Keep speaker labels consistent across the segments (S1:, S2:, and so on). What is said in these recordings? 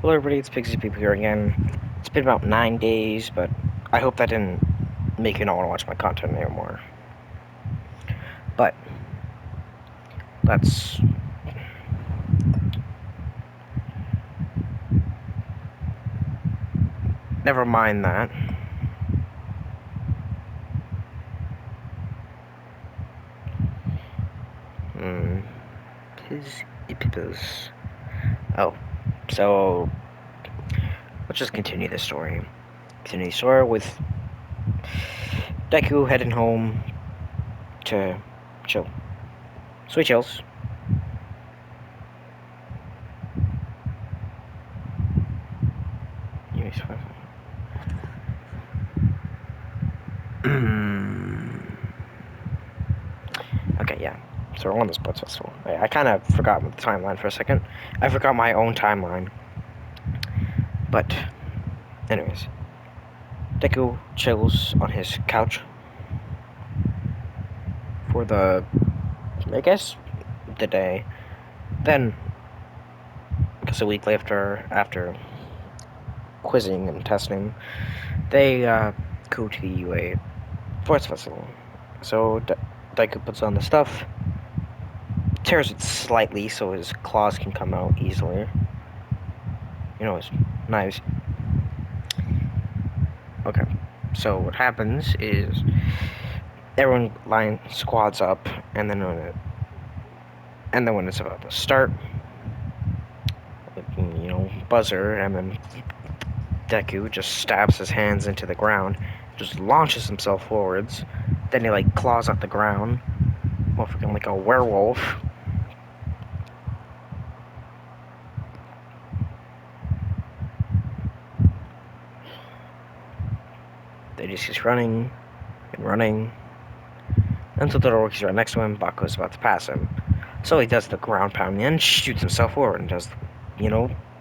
S1: Hello everybody, it's Pixie People here again. It's been about 9 days, but I hope that didn't make you not want to watch my content anymore. But, let's... Never mind that. Peoples. Oh, so... Let's just continue the story. Continue the story with Deku heading home to chill. Sweet chills. Okay, yeah. So we're on the sports festival. I kind of forgot the timeline for a second. I forgot my own timeline. But, anyways. Deku chills on his couch for I guess, the day. Then, because a week later, after quizzing and testing, they go to the UA sports festival. So Deku puts on the stuff, tears it slightly so his claws can come out easily. You know, his knives. Okay, so what happens is everyone squads up, and then when it's about to start, buzzer, and then Deku just stabs his hands into the ground, just launches himself forwards, then he claws at the ground, motherfucking like a werewolf. They just keeps running and running until Todoroki's right next to him. Baku's about to pass him, so he does the ground pounding and shoots himself forward and does,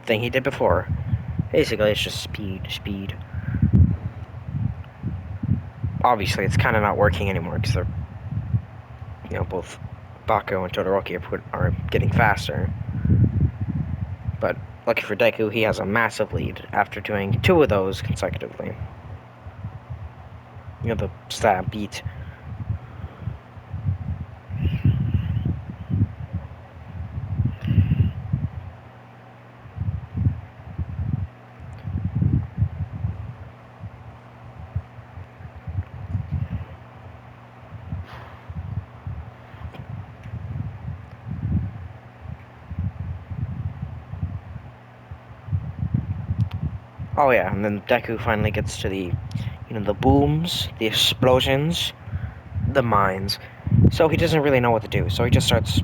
S1: thing he did before. Basically, it's just speed. Obviously, it's kind of not working anymore because they're, both Baku and Todoroki are getting faster. But lucky for Deku, he has a massive lead after doing 2 of those consecutively. The stab beat. Oh yeah, and then Deku finally gets to the booms, the explosions, the mines. So he doesn't really know what to do, so he just starts...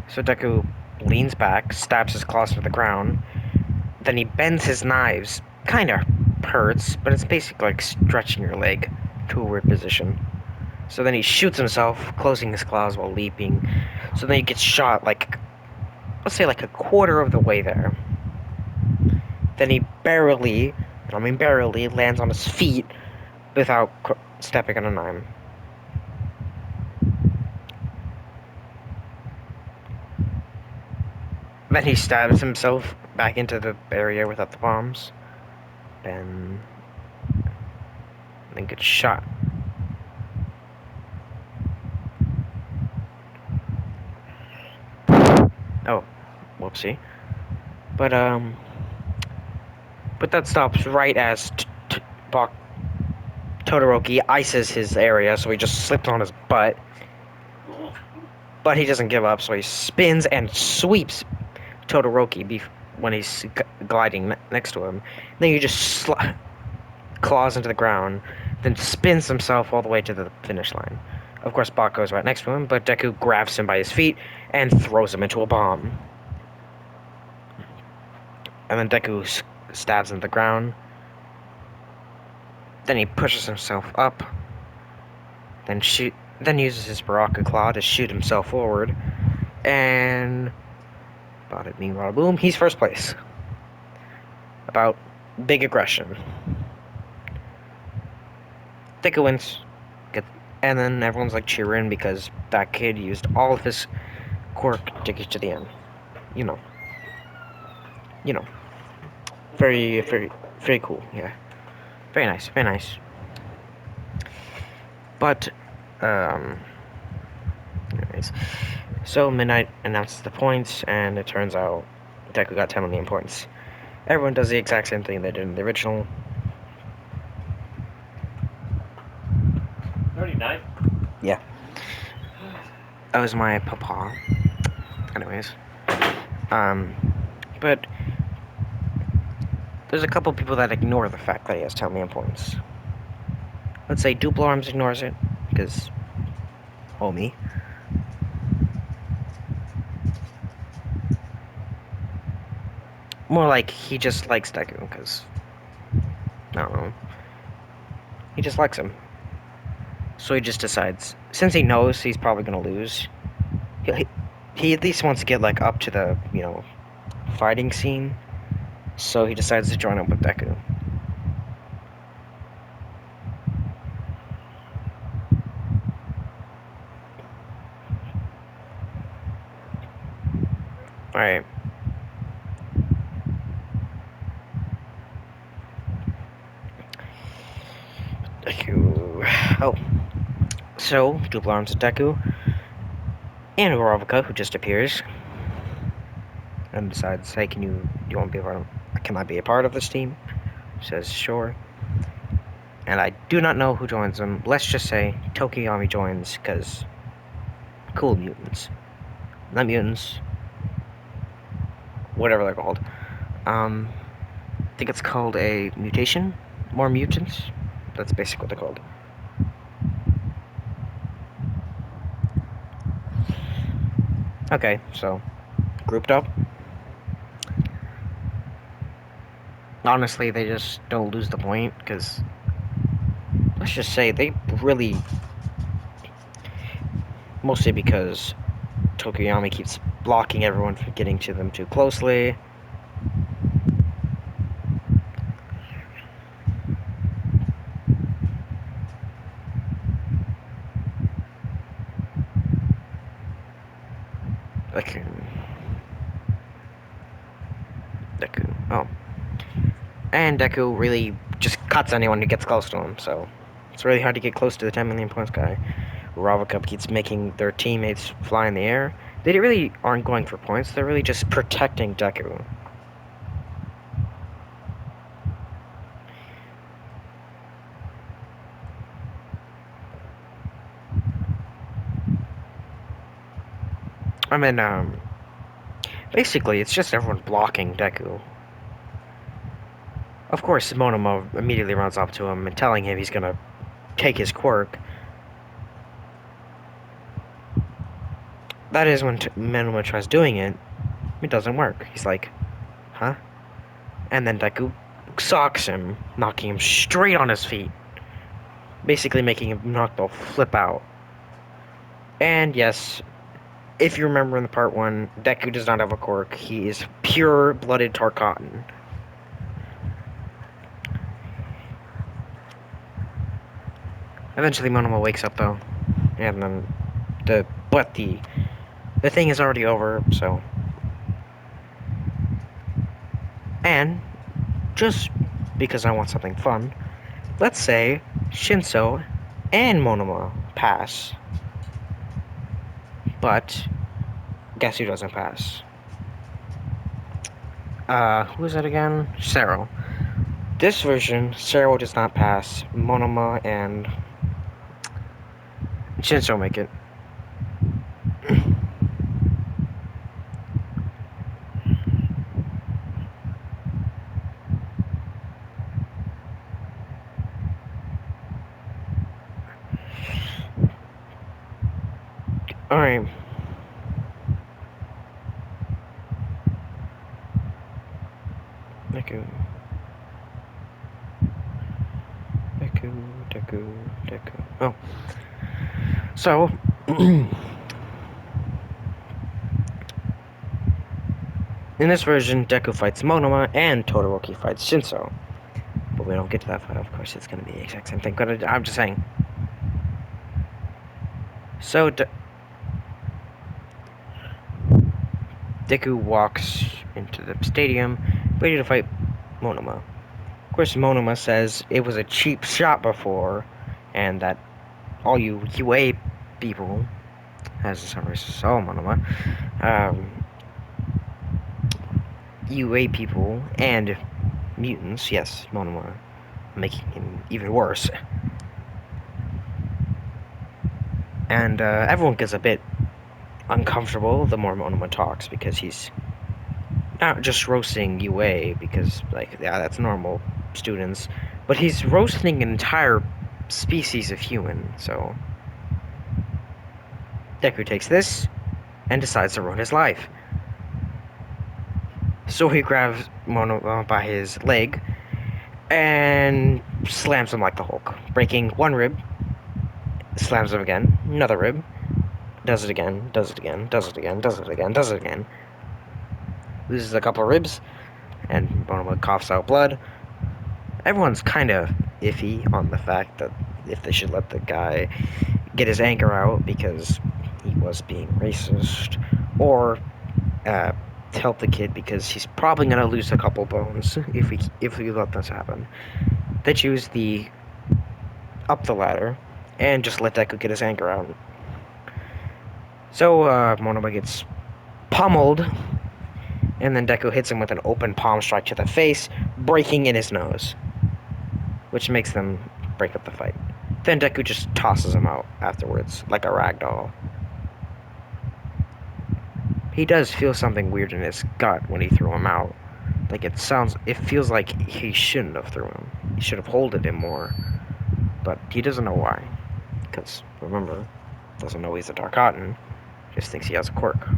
S1: So Deku leans back, stabs his claws to the ground, then he bends his knives. Kinda hurts, but it's basically like stretching your leg to a weird position. So then he shoots himself, closing his claws while leaping. So then he gets shot let's say a quarter of the way there. Then he barely lands on his feet without stepping on a gnome. Then he stabs himself back into the area without the bombs. Then gets shot. Oh, whoopsie. But that stops right as Todoroki ices his area, so he just slipped on his butt. But he doesn't give up, so he spins and sweeps Todoroki when he's gliding next to him. Then he just claws into the ground, then spins himself all the way to the finish line. Of course, Bach goes right next to him, but Deku grabs him by his feet and throws him into a bomb. And then Deku stabs him to the ground. Then he pushes himself up. Then uses his Baraka Claw to shoot himself forward. And... Bada bing, bada boom, he's first place. About big aggression. Deku wins. And then everyone's cheering because that kid used all of his quirk to get to the end. You know. You know. Very, very, very cool, yeah. Very nice, very nice. But, anyways. So, Midnight announces the points, and it turns out Deku got 10 million points. Everyone does the exact same thing they did in the original.
S2: 39?
S1: Yeah. That was my papa. Anyways. But there's a couple people that ignore the fact that he has 10 million points. Let's say Double Arms ignores it, because homie. More like he just likes Deku, because I don't know. He just likes him. So he just decides, since he knows he's probably gonna lose, he at least wants to get like up to the, fighting scene. So he decides to join up with Deku. Alright. Deku. Oh. So, Double Arms and Deku. And Ravaka, who just appears. And decides, hey, do you want to be a part of, can I be a part of this team? Says, sure. And I do not know who joins them. Let's just say Tokiyami joins, because cool mutants. Not mutants. Whatever they're called. I think it's called a mutation? More mutants? That's basically what they're called. Okay, so, grouped up. Honestly, they just don't lose the point, because, let's just say, they really, mostly because Tokiyami keeps blocking everyone from getting to them too closely. Deku. Oh. And Deku really just cuts anyone who gets close to him, so it's really hard to get close to the 10 million points guy. Ravaka keeps making their teammates fly in the air. They really aren't going for points, they're really just protecting Deku. I mean, basically, it's just everyone blocking Deku. Of course, Monoma immediately runs up to him and telling him he's gonna take his quirk. That is when Monoma tries doing it, it doesn't work. He's like, huh? And then Deku socks him, knocking him straight on his feet. Basically making him knock the flip out. And yes, if you remember in the part 1, Deku does not have a quirk. He is pure-blooded tarkatan. Eventually Monoma wakes up though. And then the thing is already over, so. And just because I want something fun, let's say Shinso and Monoma pass. But guess who doesn't pass? Who is that again? Sero. This version, Sero does not pass. Monoma and Shinso make it. Alright. Deku. Oh. So, in this version, Deku fights Monoma and Todoroki fights Shinso. But we don't get to that fight, of course, it's gonna be the exact same thing. But I'm just saying. So, Deku walks into the stadium, ready to fight Monoma. Of course, Monoma says it was a cheap shot before, and that all you UA people, as the summary says, oh, Monoma, UA people and mutants, yes, Monoma, making him even worse. And everyone gets a bit uncomfortable the more Monoma talks, because he's not just roasting UA, because, like, yeah, that's normal students, but he's roasting an entire species of human, so Deku takes this and decides to ruin his life. So he grabs Monoma by his leg and slams him like the Hulk, breaking one rib, slams him again, another rib, does it again, does it again, does it again, does it again, does it again. Loses a couple ribs, and Monoma coughs out blood. Everyone's kind of iffy on the fact that if they should let the guy get his anger out because he was being racist, or help the kid because he's probably gonna lose a couple bones if we let this happen. They choose the up the ladder and just let Deku get his anger out. So Monoma gets pummeled, and then Deku hits him with an open palm strike to the face, breaking in his nose, which makes them break up the fight. Then Deku just tosses him out afterwards, like a rag doll. He does feel something weird in his gut when he threw him out. Like it feels like he shouldn't have threw him. He should have holded him more. But he doesn't know why. Because, remember, doesn't know he's a tarkatan. Just thinks he has a quirk.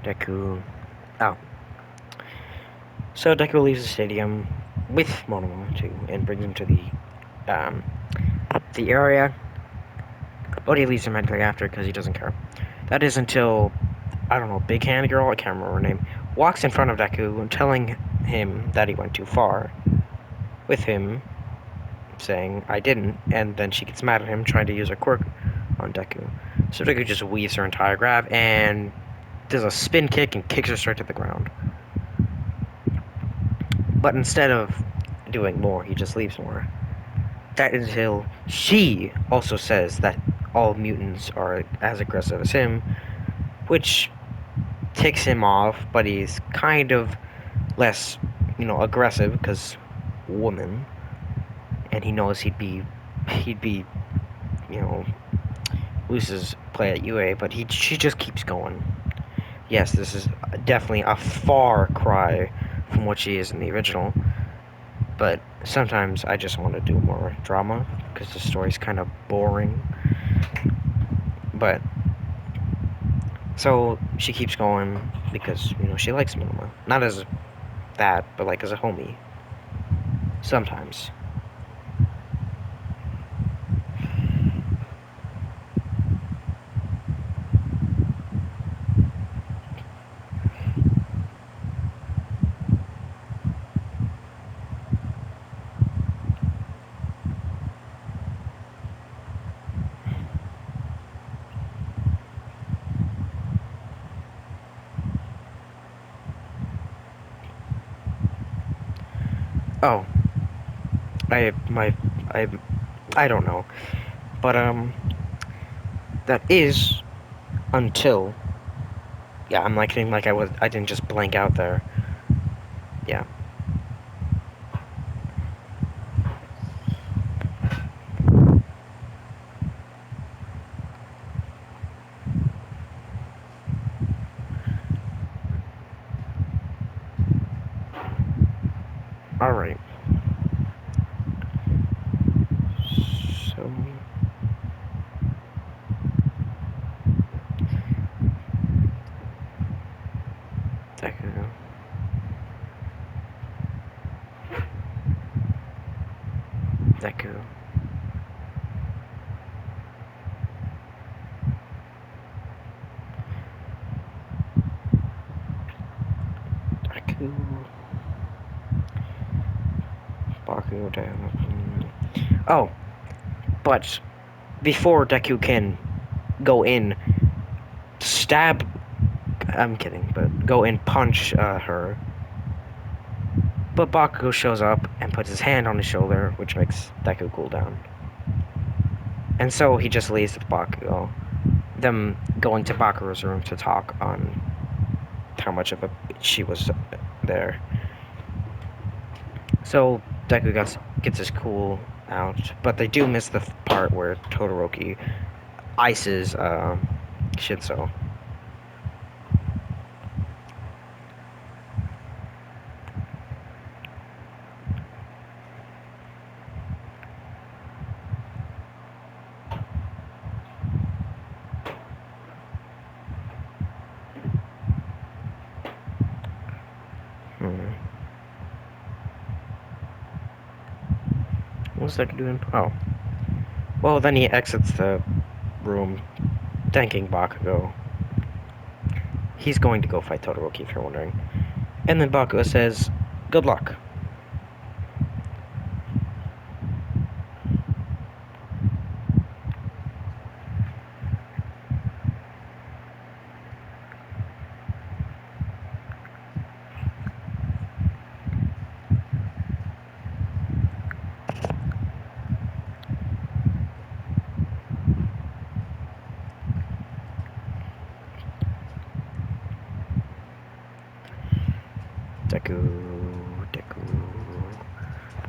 S1: Deku... Oh. So Deku leaves the stadium with Monoma, too, and brings him to the area. But he leaves him medically after because he doesn't care. That is until, I don't know, Big Hand Girl, I can't remember her name, walks in front of Deku, telling him that he went too far. With him saying, I didn't, and then she gets mad at him trying to use her quirk on Deku. So Deku just weaves her entire grab and does a spin kick and kicks her straight to the ground. But instead of doing more, he just leaves more. That until she also says that all mutants are as aggressive as him, which ticks him off, but he's kind of less, aggressive because woman, and he knows he'd be, loses play at UA, but she just keeps going. Yes, this is definitely a far cry from what she is in the original, but sometimes I just want to do more drama because the story's kind of boring. But so she keeps going because she likes Minima, not as that, but like as a homie. Sometimes. Oh, I my I I don't know, but that is until, yeah, I'm like thinking like I didn't just blank out there. Yeah. All right. So Deku. Deku. Deku. Baku down. Oh, but before Deku can go in, stab. I'm kidding, but go and punch her. But Bakugo shows up and puts his hand on his shoulder, which makes Deku cool down. And so he just leaves with Bakugo, them going to Bakugo's room to talk on how much of a bitch she was there. So Deku gets his cool out, but they do miss the part where Todoroki ices Shinso. What's Deku doing? Oh. Well, then he exits the room, thanking Bakugo. He's going to go fight Todoroki, if you're wondering. And then Bakugo says, good luck.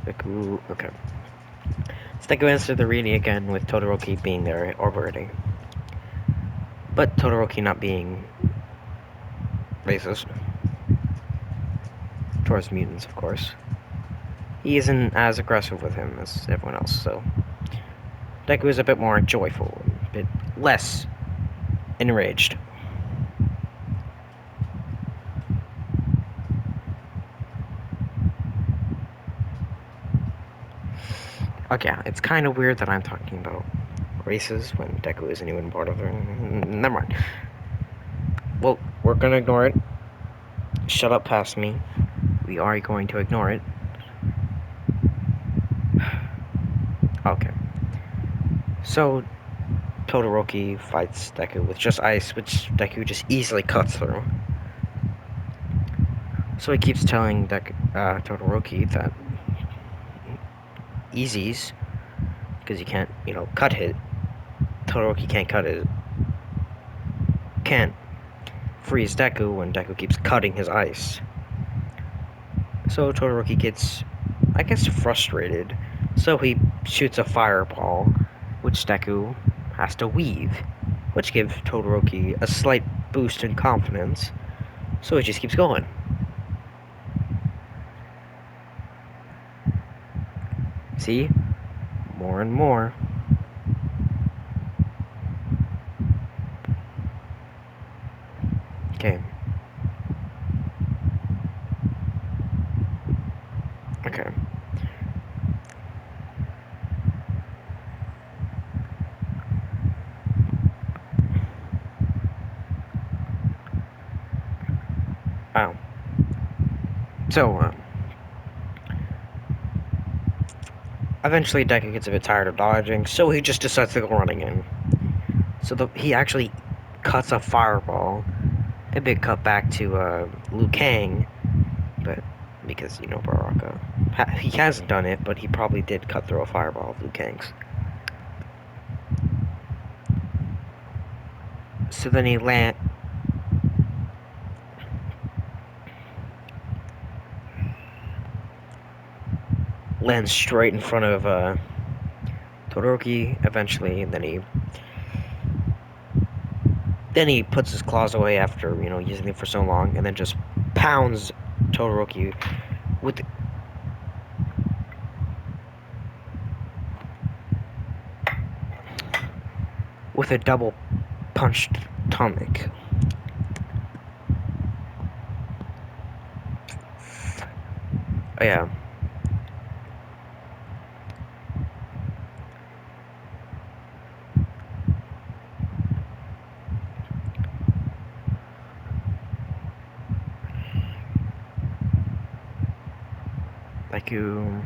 S1: Deku. Okay. So Deku enters the arena again with Todoroki being there already. But Todoroki not being racist. Towards mutants, of course. He isn't as aggressive with him as everyone else, so Deku is a bit more joyful, a bit less enraged. Okay, it's kind of weird that I'm talking about races when Deku isn't even part of it. Never mind. Well, we're gonna ignore it. Shut up past me. We are going to ignore it. Okay. So, Todoroki fights Deku with just ice, which Deku just easily cuts through. So he keeps telling Todoroki that easies, because you can't, cut it. Todoroki can't cut it. Can't freeze Deku when Deku keeps cutting his ice. So Todoroki gets, I guess, frustrated. So he shoots a fireball, which Deku has to weave, which gives Todoroki a slight boost in confidence. So he just keeps going. See? More and more. Okay. Okay. Wow. So, eventually Deku gets a bit tired of dodging, so he just decides to go running in. So he actually cuts a fireball. A big cut back to Liu Kang, but because, Baraka. He hasn't done it, but he probably did cut through a fireball of Liu Kang's. So then he lands straight in front of Todoroki eventually, and then he puts his claws away after, using them for so long, and then just pounds Todoroki with a double punched tonic. Oh, yeah. Deku.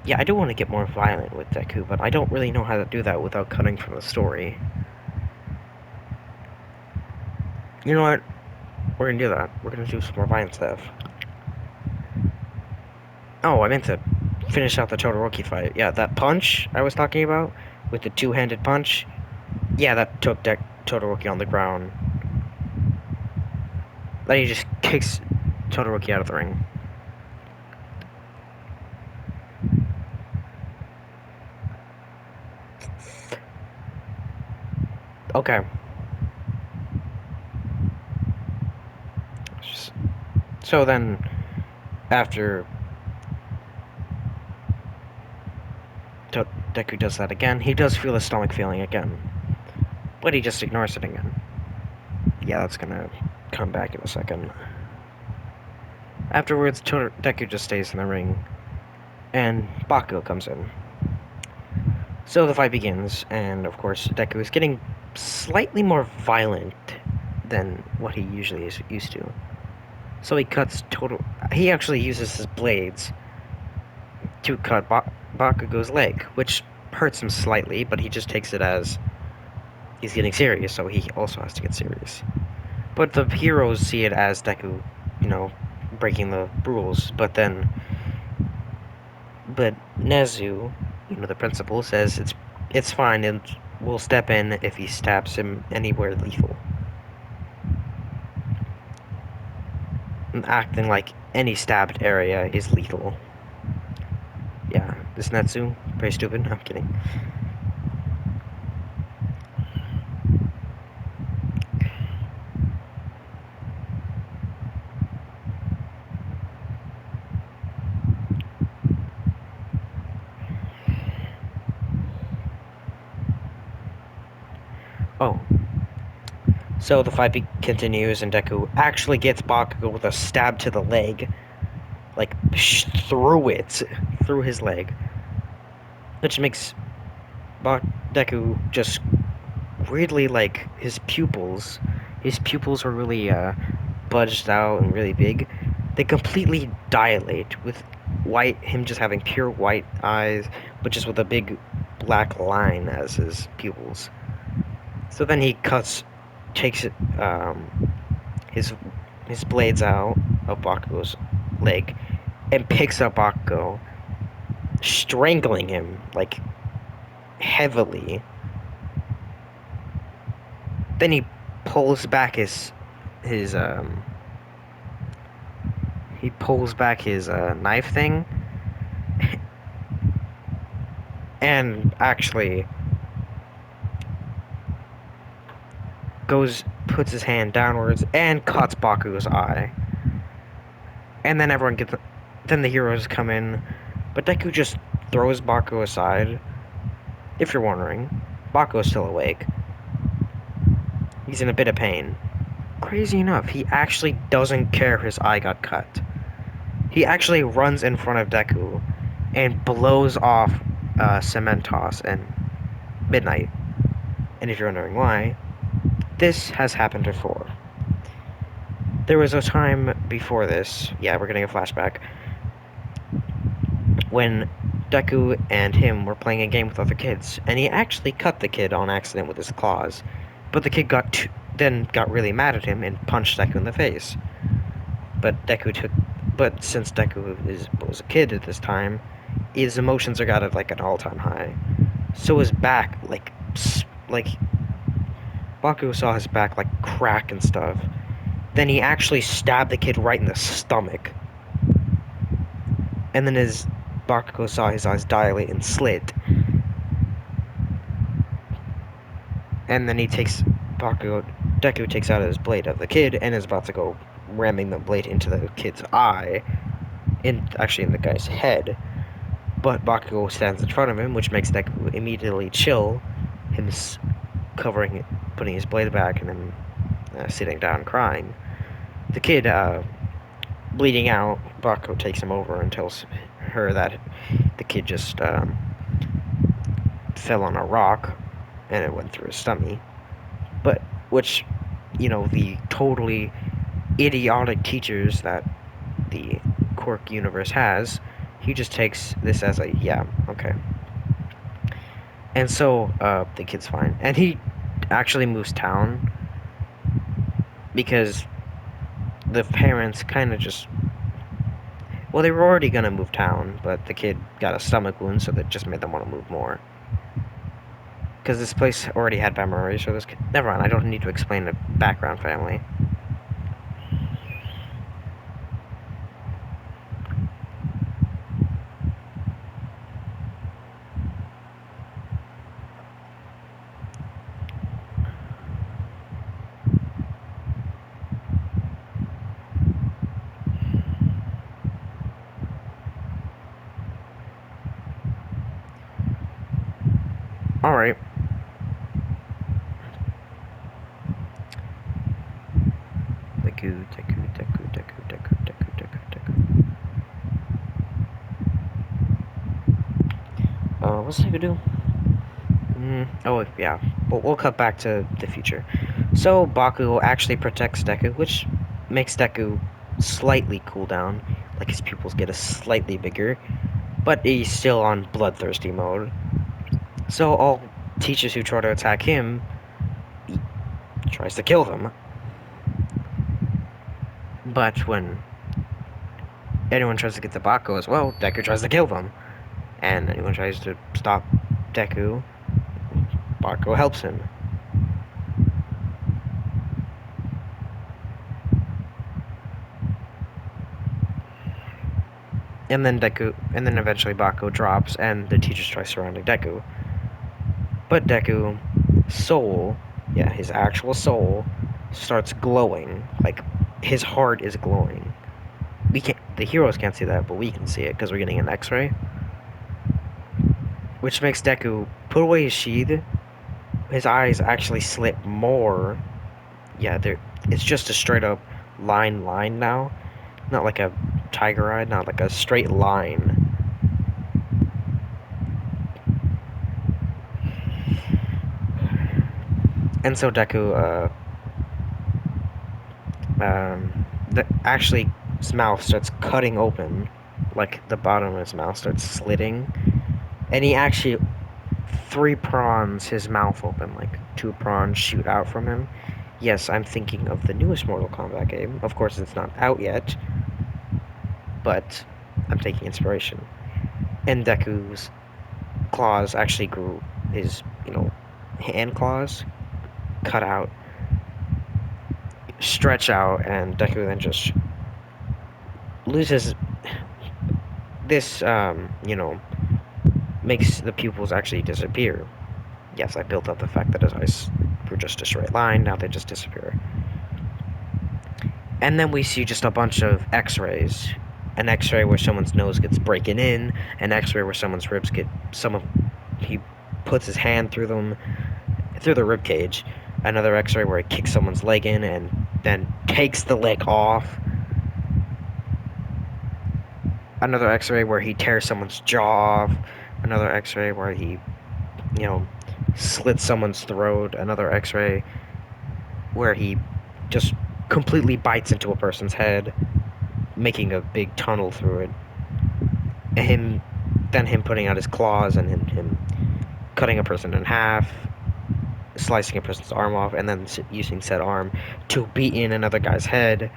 S1: Yeah, I do want to get more violent with Deku, but I don't really know how to do that without cutting from the story. You know what? We're gonna do that. We're gonna do some more violent stuff. Oh, I meant to finish out the Todoroki fight. Yeah, that punch I was talking about, with the two-handed punch, yeah, that took Todoroki on the ground. Then he just kicks Todoroki out of the ring. Okay. So then, after Deku does that again, he does feel a stomach feeling again. But he just ignores it again. Yeah, that's gonna come back in a second. Afterwards, Deku just stays in the ring, and Bakugo comes in. So the fight begins, and of course, Deku is getting slightly more violent than what he usually is used to. So he cuts he actually uses his blades to cut Bakugo's leg, which hurts him slightly, but he just takes it as he's getting serious, so he also has to get serious. But the heroes see it as Deku, you know, breaking the rules, but Nezu, the principal, says it's fine and will step in if he stabs him anywhere lethal. Acting like any stabbed area is lethal. Yeah, this Netsu, very stupid. No, I'm kidding. Oh, so the fight continues, and Deku actually gets Bakugo with a stab to the leg, like through his leg, which makes Deku just weirdly like his pupils are really budged out and really big. They completely dilate with him just having pure white eyes, but just with a big black line as his pupils. So then he takes it, his his blades out of Bakugo's leg, and picks up Bakugo, strangling him like heavily. Then he pulls back his knife thing, and actually puts his hand downwards and cuts Bakugo's eye. And then then the heroes come in, but Deku just throws Bakugo aside. If you're wondering, Bakugo's still awake. He's in a bit of pain. Crazy enough, he actually doesn't care his eye got cut. He actually runs in front of Deku and blows off Cementos and Midnight. And if you're wondering why, this has happened before. There was a time before this, yeah, we're getting a flashback, when Deku and him were playing a game with other kids, and he actually cut the kid on accident with his claws. But the kid then got really mad at him and punched Deku in the face. But since Deku was a kid at this time, his emotions are got at like an all-time high. So his back, like Baku saw his back like crack and stuff. Then he actually stabbed the kid right in the stomach. And then Bakugo saw his eyes dilate and slit. And then Deku takes out his blade of the kid and is about to go ramming the blade into the kid's eye, actually in the guy's head. But Bakugo stands in front of him, which makes Deku immediately chill, him putting his blade back and then sitting down crying. The kid, bleeding out, Bakugo takes him over and tells her that the kid just fell on a rock and it went through his stomach. But, which, the totally idiotic teachers that the Quirk universe has, he just takes this as a, yeah, okay. And so, the kid's fine. And he actually moves town because the parents kind of just, well, they were already gonna move town, but the kid got a stomach wound, so that just made them want to move more. Because this place already had memories, so this kid, never mind, I don't need to explain the background family. Alright. Deku, Deku, Deku, Deku, Deku, Deku, Deku, Deku. What's Deku do? Oh, yeah. We'll cut back to the future. So, Baku actually protects Deku, which makes Deku slightly cool down. Like, his pupils get a slightly bigger. But he's still on bloodthirsty mode. So, all teachers who try to attack him, he tries to kill them. But when anyone tries to get to Baku as well, Deku tries to kill them. And anyone tries to stop Deku, Baku helps him. And then eventually Baku drops, and the teachers try surrounding Deku. But Deku, soul, yeah, his actual soul, starts glowing. Like, his heart is glowing. The heroes can't see that, but we can see it, because we're getting an x-ray. Which makes Deku put away his sheath. His eyes actually slit more. Yeah, it's just a straight up line now. Not like a tiger eye, not like a straight line. And so Deku, actually, his mouth starts cutting open. Like, the bottom of his mouth starts slitting. And he actually 3 prawns his mouth open. Like, 2 prawns shoot out from him. Yes, I'm thinking of the newest Mortal Kombat game. Of course, it's not out yet. But I'm taking inspiration. And Deku's claws actually grew. His, hand claws cut out, stretch out, and Deku then just loses this, makes the pupils actually disappear. Yes, I built up the fact that his eyes were just a straight line, now they just disappear. And then we see just a bunch of x-rays. An x-ray where someone's nose gets broken in, an x-ray where someone's ribs get, he puts his hand through the rib cage. Another x-ray where he kicks someone's leg in and then takes the leg off. Another x-ray where he tears someone's jaw off. Another x-ray where he, slits someone's throat. Another x-ray where he just completely bites into a person's head, making a big tunnel through it. And him putting out his claws and him cutting a person in half, slicing a person's arm off, and then using said arm to beat in another guy's head.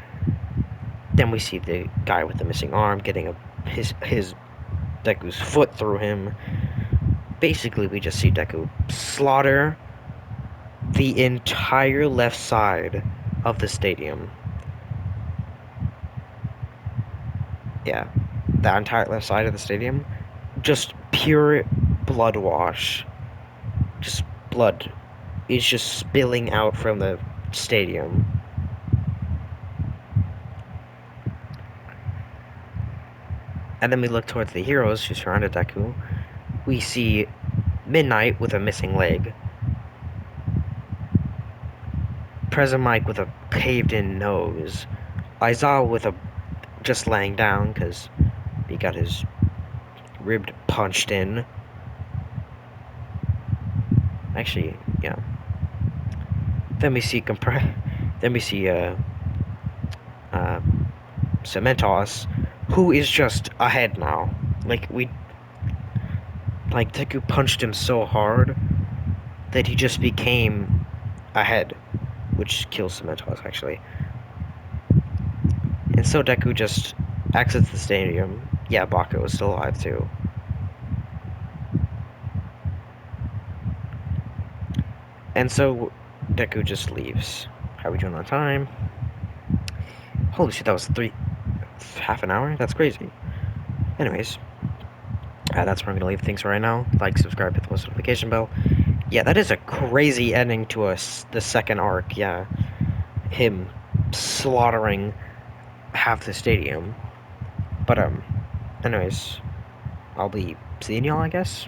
S1: Then we see the guy with the missing arm getting his Deku's foot through him. Basically, we just see Deku slaughter the entire left side of the stadium. Yeah, the entire left side of the stadium. Just pure blood wash. Just blood is just spilling out from the stadium. And then we look towards the heroes who surrounded Deku. We see Midnight with a missing leg. Present Mike with a caved-in nose. Aizawa with a just laying down because he got his rib punched in. Actually, yeah. Then we see Then we see uh, Cementos, who is just ahead now. Like Deku punched him so hard that he just became ahead, which kills Cementos actually. And so Deku just exits the stadium. Yeah, Bako is still alive too. And so Deku just leaves. How are we doing on time? Holy shit, that was half an hour? That's crazy. Anyways, that's where I'm gonna leave things right now. Like, subscribe, hit the post notification bell. Yeah, that is a crazy ending to the second arc. Yeah, him slaughtering half the stadium. But anyways, I'll be seeing y'all, I guess.